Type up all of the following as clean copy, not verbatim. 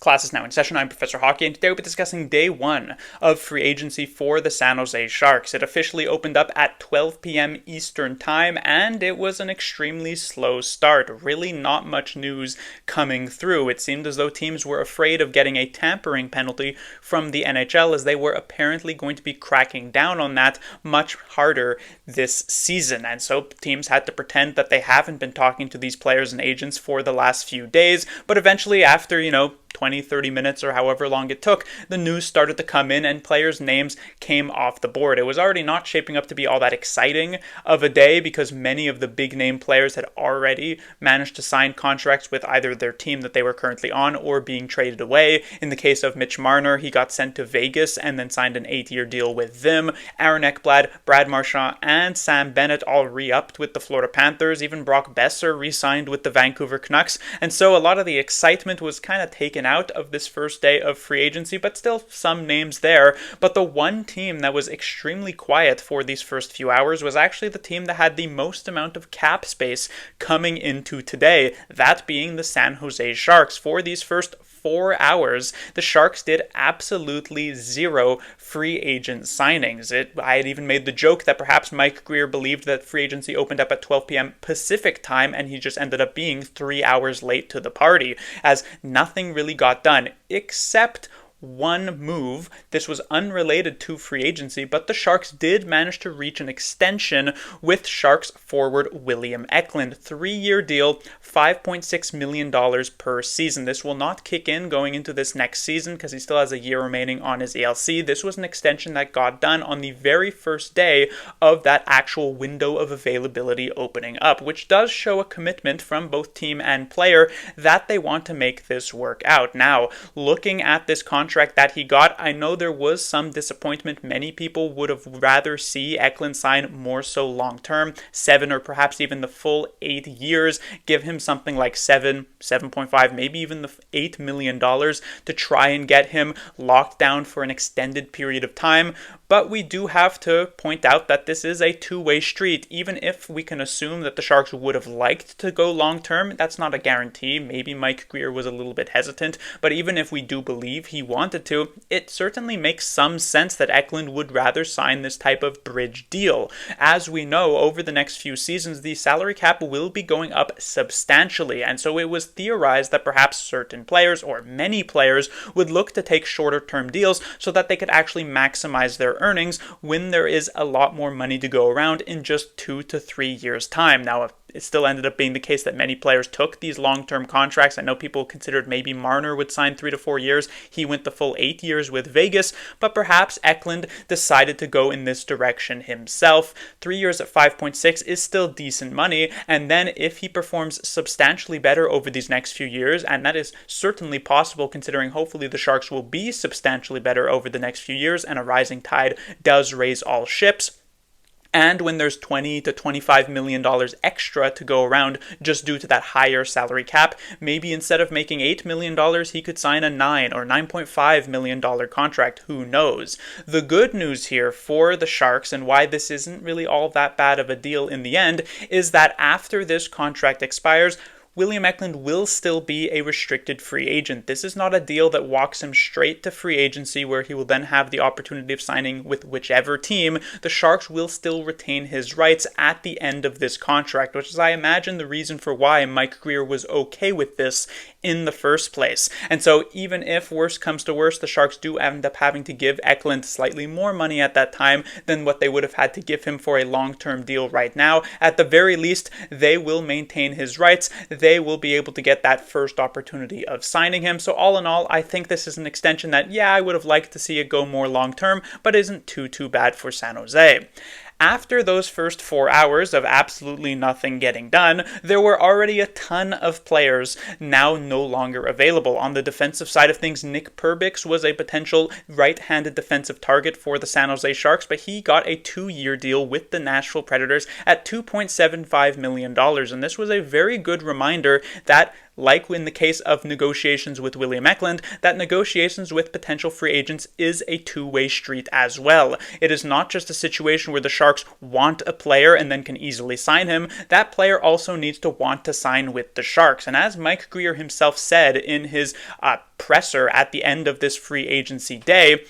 Class is now in session. I'm Professor Hockey, and today we'll be discussing day one of free agency for the San Jose Sharks. It officially opened up at 12 p.m. Eastern Time, and it was an extremely slow start. Really not much news coming through. It seemed as though teams were afraid of getting a tampering penalty from the NHL, as they were apparently going to be cracking down on that much harder this season. And so teams had to pretend that they haven't been talking to these players and agents for the last few days, but eventually after, 20, 30 minutes or however long it took, the news started to come in and players' names came off the board. It was already not shaping up to be all that exciting of a day because many of the big name players had already managed to sign contracts with either their team that they were currently on or being traded away. In the case of Mitch Marner, he got sent to Vegas and then signed an 8-year deal with them. Aaron Ekblad, Brad Marchand, and Sam Bennett all re-upped with the Florida Panthers. Even Brock Besser re-signed with the Vancouver Canucks. And so a lot of the excitement was kind of taken out of this first day of free agency, but still some names there. But the one team that was extremely quiet for these first few hours was actually the team that had the most amount of cap space coming into today, that being the San Jose Sharks. For these first 4 hours, the Sharks did absolutely zero free agent signings. I had even made the joke that perhaps Mike Grier believed that free agency opened up at 12 p.m. Pacific time, and he just ended up being 3 hours late to the party, as nothing really got done except one move. This was unrelated to free agency, but the Sharks did manage to reach an extension with Sharks forward William Eklund. 3-year deal, $5.6 million per season. This will not kick in going into this next season because he still has a year remaining on his ELC. This was an extension that got done on the very first day of that actual window of availability opening up, which does show a commitment from both team and player that they want to make this work out. Now, looking at this contract that he got, I know there was some disappointment. Many people would have rather see Eklund sign more so long term, 7 or perhaps even the full 8 years, give him something like 7.5, maybe even the $8 million to try and get him locked down for an extended period of time. But we do have to point out that this is a two-way street. Even if we can assume that the Sharks would have liked to go long-term, that's not a guarantee. Maybe Mike Grier was a little bit hesitant, but even if we do believe he wanted to, it certainly makes some sense that Eklund would rather sign this type of bridge deal. As we know, over the next few seasons, the salary cap will be going up substantially, and so it was theorized that perhaps certain players, or many players, would look to take shorter-term deals so that they could actually maximize their earnings when there is a lot more money to go around in just 2 to 3 years' time. Now, it still ended up being the case that many players took these long-term contracts. I know people considered maybe Marner would sign 3 to 4 years. He went the full 8 years with Vegas, but perhaps Eklund decided to go in this direction himself. 3 years at 5.6 is still decent money, and then if he performs substantially better over these next few years, and that is certainly possible considering hopefully the Sharks will be substantially better over the next few years, and a rising tide does raise all ships. And when there's $20 to $25 million extra to go around just due to that higher salary cap, maybe instead of making $8 million, he could sign a $9 or $9.5 million contract. Who knows? The good news here for the Sharks, and why this isn't really all that bad of a deal in the end, is that after this contract expires, William Eklund will still be a restricted free agent. This is not a deal that walks him straight to free agency where he will then have the opportunity of signing with whichever team. The Sharks will still retain his rights at the end of this contract, which is, I imagine, the reason for why Mike Grier was okay with this in the first place. And so even if worst comes to worst, the Sharks do end up having to give Eklund slightly more money at that time than what they would have had to give him for a long-term deal right now. At the very least, they will maintain his rights. They will be able to get that first opportunity of signing him. So all in all, I think this is an extension that, I would have liked to see it go more long-term, but isn't too bad for San Jose. After those first 4 hours of absolutely nothing getting done, there were already a ton of players now no longer available. On the defensive side of things, Nick Perbix was a potential right-handed defensive target for the San Jose Sharks, but he got a 2-year deal with the Nashville Predators at $2.75 million. And this was a very good reminder that like in the case of negotiations with William Eklund, that negotiations with potential free agents is a two-way street as well. It is not just a situation where the Sharks want a player and then can easily sign him. That player also needs to want to sign with the Sharks. And as Mike Grier himself said in his presser at the end of this free agency day,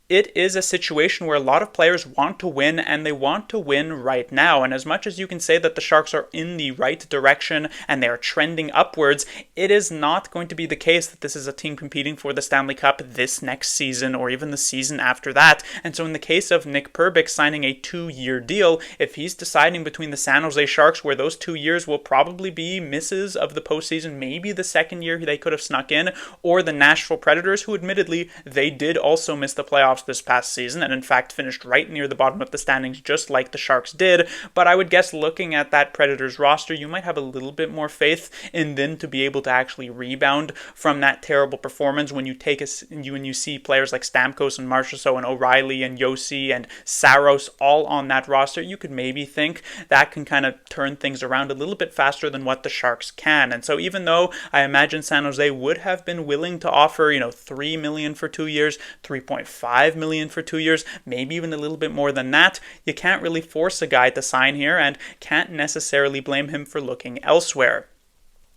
it is a situation where a lot of players want to win, and they want to win right now. And as much as you can say that the Sharks are in the right direction and they are trending upwards, it is not going to be the case that this is a team competing for the Stanley Cup this next season or even the season after that. And so in the case of Nick Perbix signing a 2-year deal, if he's deciding between the San Jose Sharks, where those 2 years will probably be misses of the postseason, maybe the second year they could have snuck in, or the Nashville Predators, who admittedly they did also miss the playoffs this past season and in fact finished right near the bottom of the standings just like the Sharks did. But I would guess looking at that Predators roster, you might have a little bit more faith in them to be able to actually rebound from that terrible performance when you see players like Stamkos and Marchessault and O'Reilly and Yossi and Saros all on that roster. You could maybe think that can kind of turn things around a little bit faster than what the Sharks can. And so even though I imagine San Jose would have been willing to offer, $3 million for 2 years, $3.5 million for 2 years, maybe even a little bit more than that, you can't really force a guy to sign here and can't necessarily blame him for looking elsewhere.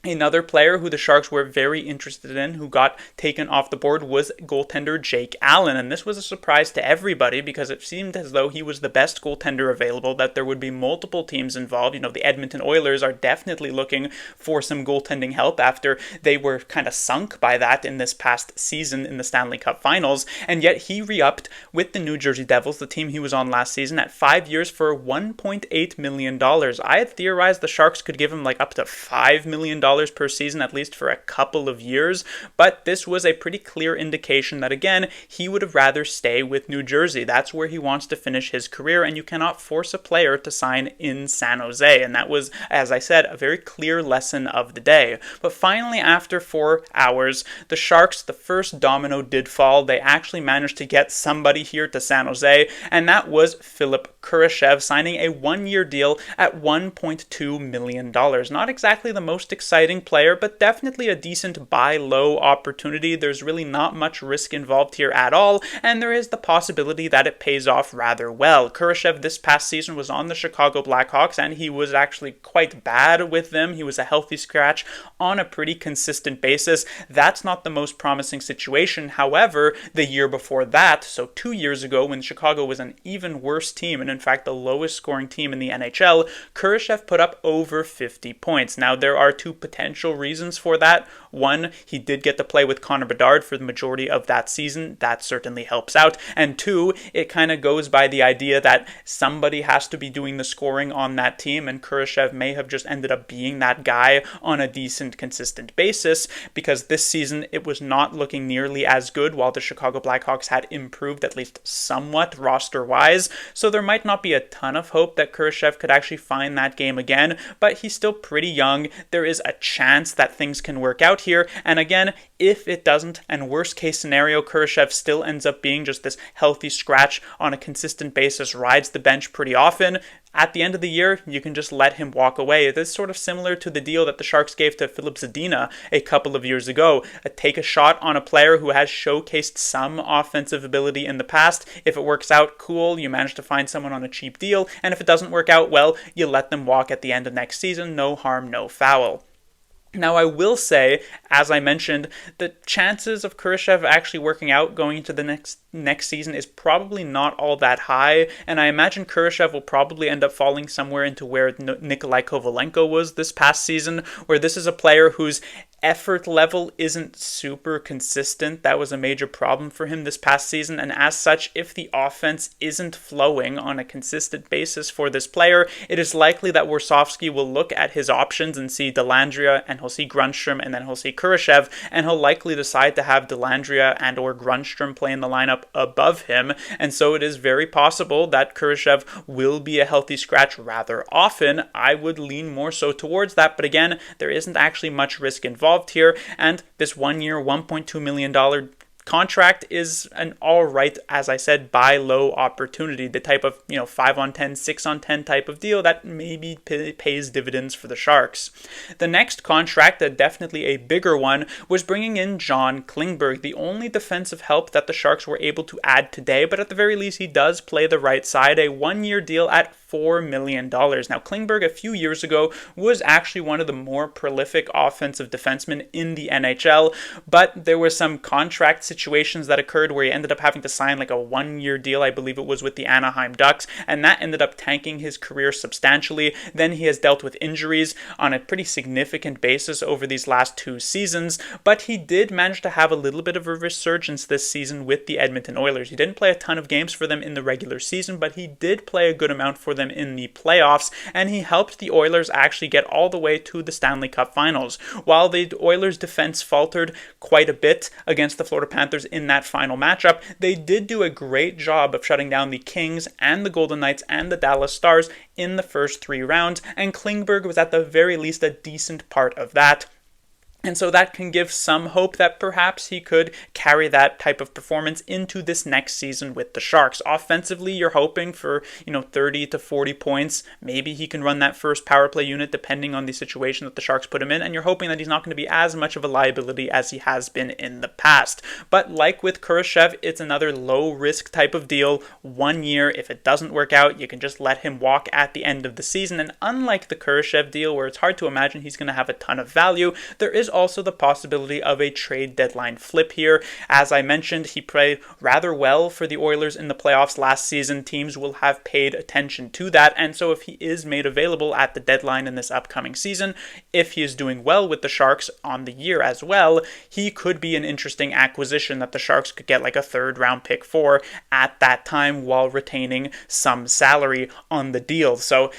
Another player who the Sharks were very interested in, who got taken off the board, was goaltender Jake Allen. And this was a surprise to everybody because it seemed as though he was the best goaltender available, that there would be multiple teams involved. The Edmonton Oilers are definitely looking for some goaltending help after they were kind of sunk by that in this past season in the Stanley Cup Finals. And yet he re-upped with the New Jersey Devils, the team he was on last season, at 5 years for $1.8 million. I had theorized the Sharks could give him up to $5 million per season, at least for a couple of years, but this was a pretty clear indication that, again, he would have rather stay with New Jersey. That's where he wants to finish his career, and you cannot force a player to sign in San Jose, and that was, as I said, a very clear lesson of the day. But finally, after 4 hours, the Sharks, the first domino did fall. They actually managed to get somebody here to San Jose, and that was Philip Kurashev, signing a 1-year deal at $1.2 million. Not exactly the most exciting player, but definitely a decent buy low opportunity. There's really not much risk involved here at all, and there is the possibility that it pays off rather well. Kurashev this past season was on the Chicago Blackhawks, and he was actually quite bad with them. He was a healthy scratch on a pretty consistent basis. That's not the most promising situation. However, the year before that, so 2 years ago, when Chicago was an even worse team, and in fact the lowest scoring team in the NHL, Kurashev put up over 50 points. Now, there are two potential reasons for that. One, he did get to play with Connor Bedard for the majority of that season. That certainly helps out. And two, it kind of goes by the idea that somebody has to be doing the scoring on that team, and Kurashev may have just ended up being that guy on a decent, consistent basis, because this season it was not looking nearly as good, while the Chicago Blackhawks had improved at least somewhat roster-wise. So there might not be a ton of hope that Kurashev could actually find that game again, but he's still pretty young. There is a chance that things can work out here, and again, if it doesn't, and worst case scenario, Kurashev still ends up being just this healthy scratch on a consistent basis, rides the bench pretty often, at the end of the year, you can just let him walk away. This is sort of similar to the deal that the Sharks gave to Filip Zadina a couple of years ago. Take a shot on a player who has showcased some offensive ability in the past. If it works out, cool, you manage to find someone on a cheap deal, and if it doesn't work out, well, you let them walk at the end of next season. No harm, no foul. Now, I will say, as I mentioned, the chances of Kurashev actually working out going into the next season is probably not all that high, and I imagine Kurashev will probably end up falling somewhere into where Nikolai Kovalenko was this past season, where this is a player whose effort level isn't super consistent. That was a major problem for him this past season, and as such, if the offense isn't flowing on a consistent basis for this player, it is likely that Warsofsky will look at his options and see Dellandrea, and he'll see Grundstrom, and then he'll see Kurashev, and he'll likely decide to have Dellandrea and or Grundstrom play in the lineup above him, and so it is very possible that Kurashev will be a healthy scratch rather often. I would lean more so towards that, but again, there isn't actually much risk involved here, and this 1 year, $1.2 million contract is an alright, as I said, buy low opportunity, the type of 5-on-10, 6-on-10 type of deal that maybe pays dividends for the Sharks. The next contract, definitely a bigger one, was bringing in John Klingberg, the only defensive help that the Sharks were able to add today, but at the very least he does play the right side, a 1-year deal at $4 million. Now, Klingberg a few years ago was actually one of the more prolific offensive defensemen in the NHL, but there were some contract situations that occurred where he ended up having to sign like a 1-year deal, I believe it was with the Anaheim Ducks, and that ended up tanking his career substantially. Then he has dealt with injuries on a pretty significant basis over these last 2 seasons, but he did manage to have a little bit of a resurgence this season with the Edmonton Oilers. He didn't play a ton of games for them in the regular season, but he did play a good amount for them in the playoffs, and he helped the Oilers actually get all the way to the Stanley Cup Finals. While the Oilers' defense faltered quite a bit against the Florida Panthers in that final matchup, they did do a great job of shutting down the Kings and the Golden Knights and the Dallas Stars in the first 3 rounds, and Klingberg was at the very least a decent part of that. And so that can give some hope that perhaps he could carry that type of performance into this next season with the Sharks. Offensively, you're hoping for, 30 to 40 points. Maybe he can run that first power play unit depending on the situation that the Sharks put him in, and you're hoping that he's not going to be as much of a liability as he has been in the past. But like with Kurashev, it's another low-risk type of deal. 1 year, if it doesn't work out, you can just let him walk at the end of the season. And unlike the Kurashev deal, where it's hard to imagine he's going to have a ton of value, there is also the possibility of a trade deadline flip here. As I mentioned, he played rather well for the Oilers in the playoffs last season. Teams will have paid attention to that, and so if he is made available at the deadline in this upcoming season, if he is doing well with the Sharks on the year as well, he could be an interesting acquisition that the Sharks could get like a 3rd round pick for at that time while retaining some salary on the deal. So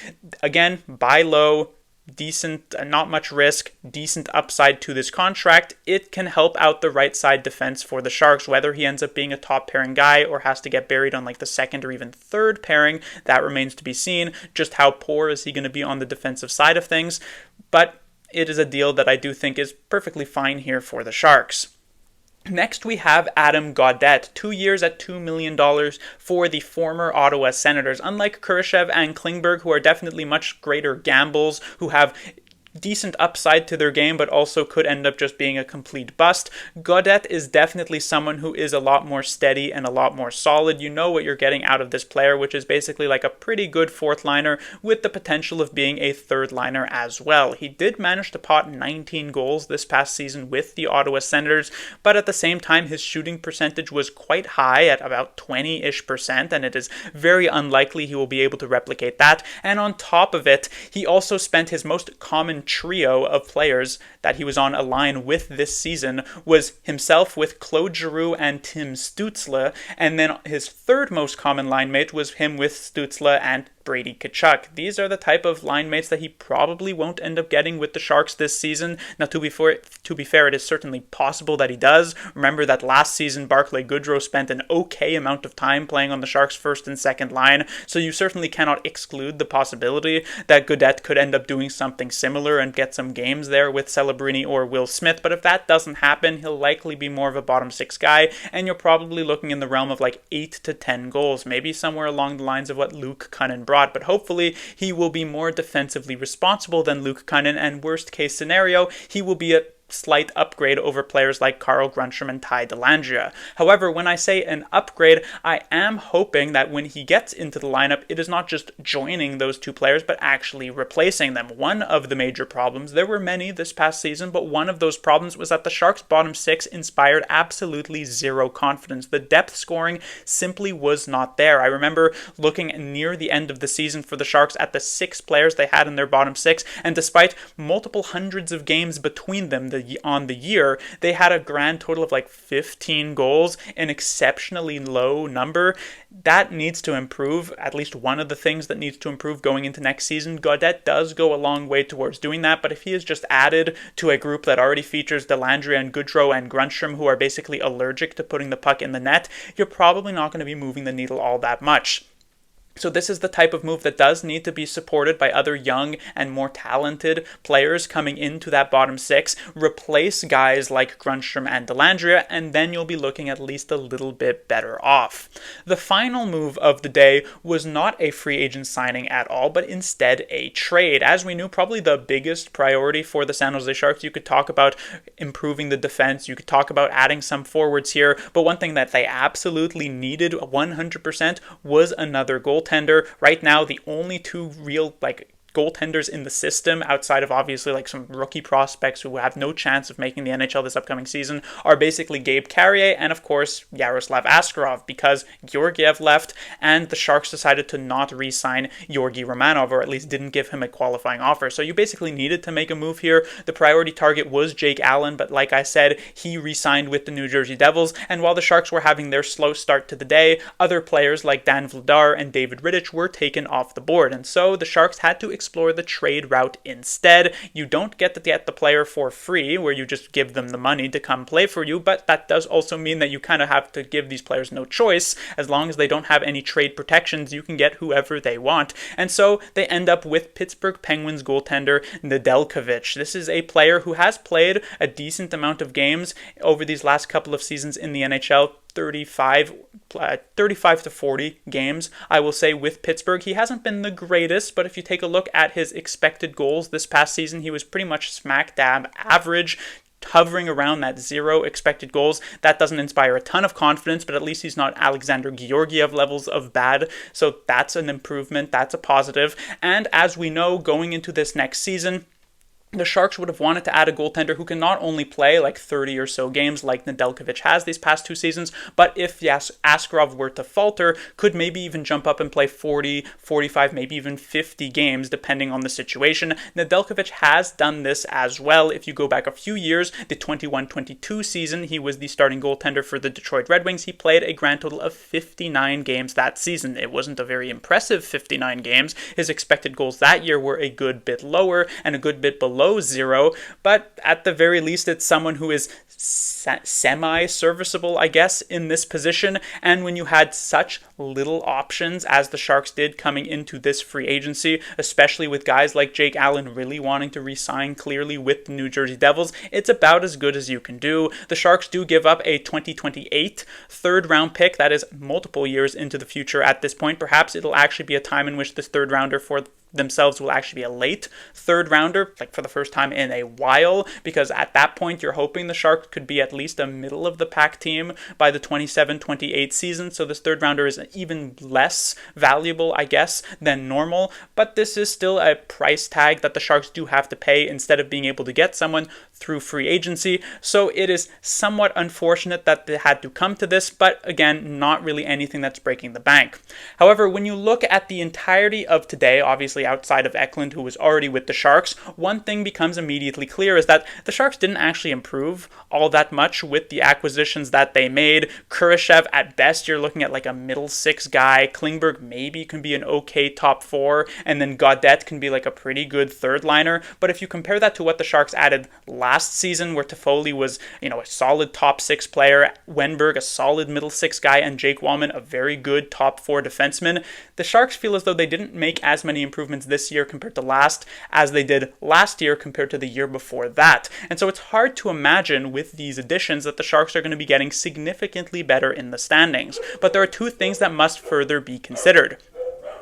again, buy low, decent, not much risk, decent upside to this contract. It can help out the right side defense for the Sharks. Whether he ends up being a top pairing guy or has to get buried on like the 2nd or even 3rd pairing, that remains to be seen. Just how poor is he going to be on the defensive side of things? But it is a deal that I do think is perfectly fine here for the Sharks. Next, we have Adam Gaudette, 2 years at $2 million for the former Ottawa Senators. Unlike Kurashev and Klingberg, who are definitely much greater gambles, who have decent upside to their game, but also could end up just being a complete bust, Gaudette is definitely someone who is a lot more steady and a lot more solid. You know what you're getting out of this player, which is basically like a pretty good 4th liner with the potential of being a 3rd liner as well. He did manage to pot 19 goals this past season with the Ottawa Senators, but at the same time his shooting percentage was quite high at about 20-ish%, and it is very unlikely he will be able to replicate that. And on top of it, he also spent his most common trio of players that he was on a line with this season was himself with Claude Giroux and Tim Stützle, and then his 3rd most common line mate was him with Stützle and Brady Tkachuk. These are the type of line mates that he probably won't end up getting with the Sharks this season. Now, to be fair, it is certainly possible that he does. Remember that last season, Barclay Goodrow spent an okay amount of time playing on the Sharks' 1st and 2nd line, so you certainly cannot exclude the possibility that Gaudette could end up doing something similar and get some games there with Celebrini or Will Smith. But if that doesn't happen, he'll likely be more of a bottom 6 guy, and you're probably looking in the realm of like 8 to 10 goals, maybe somewhere along the lines of what Luke Cunnin brought, but hopefully he will be more defensively responsible than Luke Cunnin, and worst case scenario, he will be a slight upgrade over players like Carl Grundstrom and Ty Dellandrea. However, when I say an upgrade, I am hoping that when he gets into the lineup, it is not just joining those 2 players, but actually replacing them. One of the major problems, there were many this past season, but one of those problems was that the Sharks' bottom 6 inspired absolutely zero confidence. The depth scoring simply was not there. I remember looking near the end of the season for the Sharks at the 6 players they had in their bottom 6, and despite multiple hundreds of games between them, on the year, they had a grand total of like 15 goals, an exceptionally low number. That needs to improve. At least one of the things that needs to improve going into next season. Gaudette does go a long way towards doing that, but if he is just added to a group that already features Dellandrea and Goodrow and Grundstrom, who are basically allergic to putting the puck in the net, you're probably not going to be moving the needle all that much. So this is the type of move that does need to be supported by other young and more talented players coming into that bottom six. Replace guys like Grundstrom and Dellandrea, and then you'll be looking at least a little bit better off. The final move of the day was not a free agent signing at all, but instead a trade. As we knew, probably the biggest priority for the San Jose Sharks. You could talk about improving the defense, you could talk about adding some forwards here, but one thing that they absolutely needed 100% was another goaltender. Right now, the only two real goaltenders in the system, outside of obviously some rookie prospects who have no chance of making the NHL this upcoming season, are basically Gabe Carrier and of course Yaroslav Askarov, because Georgiev left and the Sharks decided to not re-sign Georgi Romanov, or at least didn't give him a qualifying offer. So you basically needed to make a move here. The priority target was Jake Allen, but like I said, he re-signed with the New Jersey Devils, and while the Sharks were having their slow start to the day, other players like Dan Vladar and David Rittich were taken off the board, and so the Sharks had to explore the trade route instead. You don't get to get the player for free, where you just give them the money to come play for you, but that does also mean that you kind of have to give these players no choice. As long as they don't have any trade protections, you can get whoever they want. And so they end up with Pittsburgh Penguins goaltender Nedeljkovic. This is a player who has played a decent amount of games over these last couple of seasons in the NHL. 35 to 40 games, I will say, with Pittsburgh. He hasn't been the greatest, but if you take a look at his expected goals this past season, he was pretty much smack dab average, hovering around that 0 expected goals. That doesn't inspire a ton of confidence, but at least he's not Alexander Georgiev levels of bad, so that's an improvement, that's a positive. And as we know, going into this next season, the Sharks would have wanted to add a goaltender who can not only play 30 or so games like Nedeljkovic has these past 2 seasons, but if Askarov were to falter, could maybe even jump up and play 40, 45, maybe even 50 games, depending on the situation. Nedeljkovic has done this as well. If you go back a few years, the 21-22 season, he was the starting goaltender for the Detroit Red Wings. He played a grand total of 59 games that season. It wasn't a very impressive 59 games. His expected goals that year were a good bit lower and a good bit below 0, but at the very least it's someone who is semi-serviceable, I guess, in this position. And when you had such little options as the Sharks did coming into this free agency, especially with guys like Jake Allen really wanting to re-sign clearly with the New Jersey Devils, it's about as good as you can do. The Sharks do give up a 2028 third round pick. That is multiple years into the future at this point. Perhaps it'll actually be a time in which this third rounder for themselves will actually be a late third rounder, for the first time in a while, because at that point you're hoping the Sharks could be at least a middle of the pack team by the 27-28 season, so this third rounder is even less valuable, I guess, than normal, but this is still a price tag that the Sharks do have to pay instead of being able to get someone through free agency, so it is somewhat unfortunate that they had to come to this, but again, not really anything that's breaking the bank. However, when you look at the entirety of today, obviously outside of Eklund, who was already with the Sharks, one thing becomes immediately clear is that the Sharks didn't actually improve all that much with the acquisitions that they made. Kurashev, at best, you're looking at a middle 6 guy. Klingberg maybe can be an okay top 4, and then Gaudette can be a pretty good third liner. But if you compare that to what the Sharks added last season, where Toffoli was, a solid top 6 player, Wenberg a solid middle 6 guy, and Jake Wallman a very good top 4 defenseman, the Sharks feel as though they didn't make as many improvements this year compared to last as they did last year compared to the year before that. And so it's hard to imagine with these additions that the Sharks are going to be getting significantly better in the standings. But there are 2 things that must further be considered.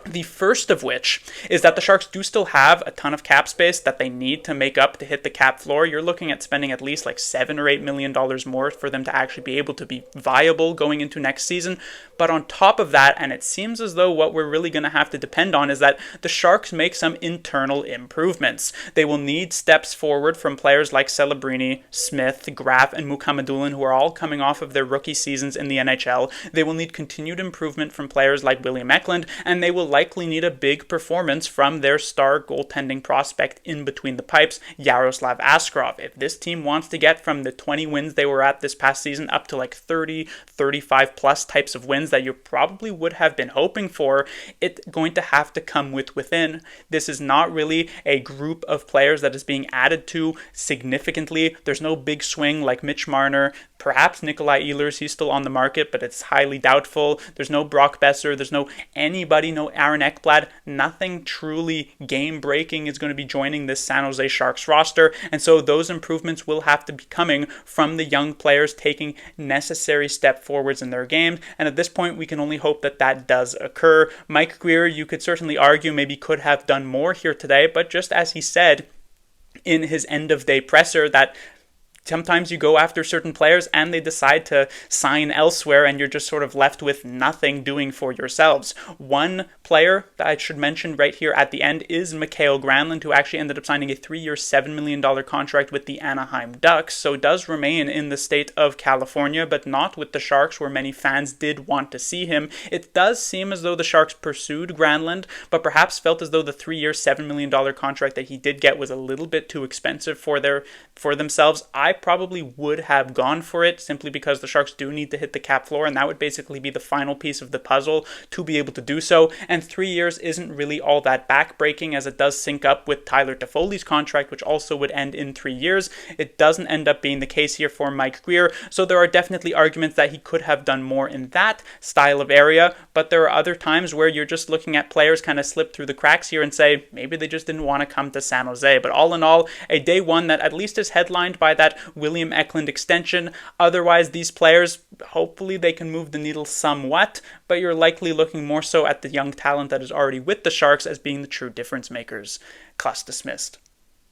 The first of which is that the Sharks do still have a ton of cap space that they need to make up to hit the cap floor. You're looking at spending at least $7 or $8 million more for them to actually be able to be viable going into next season. But on top of that, and it seems as though what we're really going to have to depend on is that the Sharks make some internal improvements. They will need steps forward from players like Celebrini, Smith, Graf, and Mukhamadullin, who are all coming off of their rookie seasons in the NHL. They will need continued improvement from players like William Eklund, and they will likely need a big performance from their star goaltending prospect in between the pipes, Yaroslav Askarov. If this team wants to get from the 20 wins they were at this past season up to 30, 35 plus types of wins that you probably would have been hoping for, it's going to have to come within. This is not really a group of players that is being added to significantly. There's no big swing like Mitch Marner, perhaps Nikolai Ehlers, he's still on the market, but it's highly doubtful. There's no Brock Besser, there's no Aaron Ekblad, nothing truly game-breaking is going to be joining this San Jose Sharks roster, and so those improvements will have to be coming from the young players taking necessary step forwards in their games, and at this point we can only hope that that does occur. Mike Grier, you could certainly argue, maybe could have done more here today, but just as he said in his end-of-day presser, that sometimes you go after certain players and they decide to sign elsewhere and you're just sort of left with nothing doing for yourselves. One player that I should mention right here at the end is Mikael Granlund, who actually ended up signing a 3-year, $7 million contract with the Anaheim Ducks, so does remain in the state of California, but not with the Sharks, where many fans did want to see him. It does seem as though the Sharks pursued Granlund, but perhaps felt as though the 3-year, $7 million contract that he did get was a little bit too expensive for themselves. I probably would have gone for it simply because the Sharks do need to hit the cap floor, and that would basically be the final piece of the puzzle to be able to do so. And 3 years isn't really all that backbreaking, as it does sync up with Tyler Toffoli's contract, which also would end in 3 years. It doesn't end up being the case here for Mike Grier, so there are definitely arguments that he could have done more in that style of area, but there are other times where you're just looking at players kind of slip through the cracks here and say maybe they just didn't want to come to San Jose. But all in all, a day one that at least is headlined by that William Eklund extension. Otherwise, these players, hopefully they can move the needle somewhat, but you're likely looking more so at the young talent that is already with the Sharks as being the true difference makers. Class dismissed.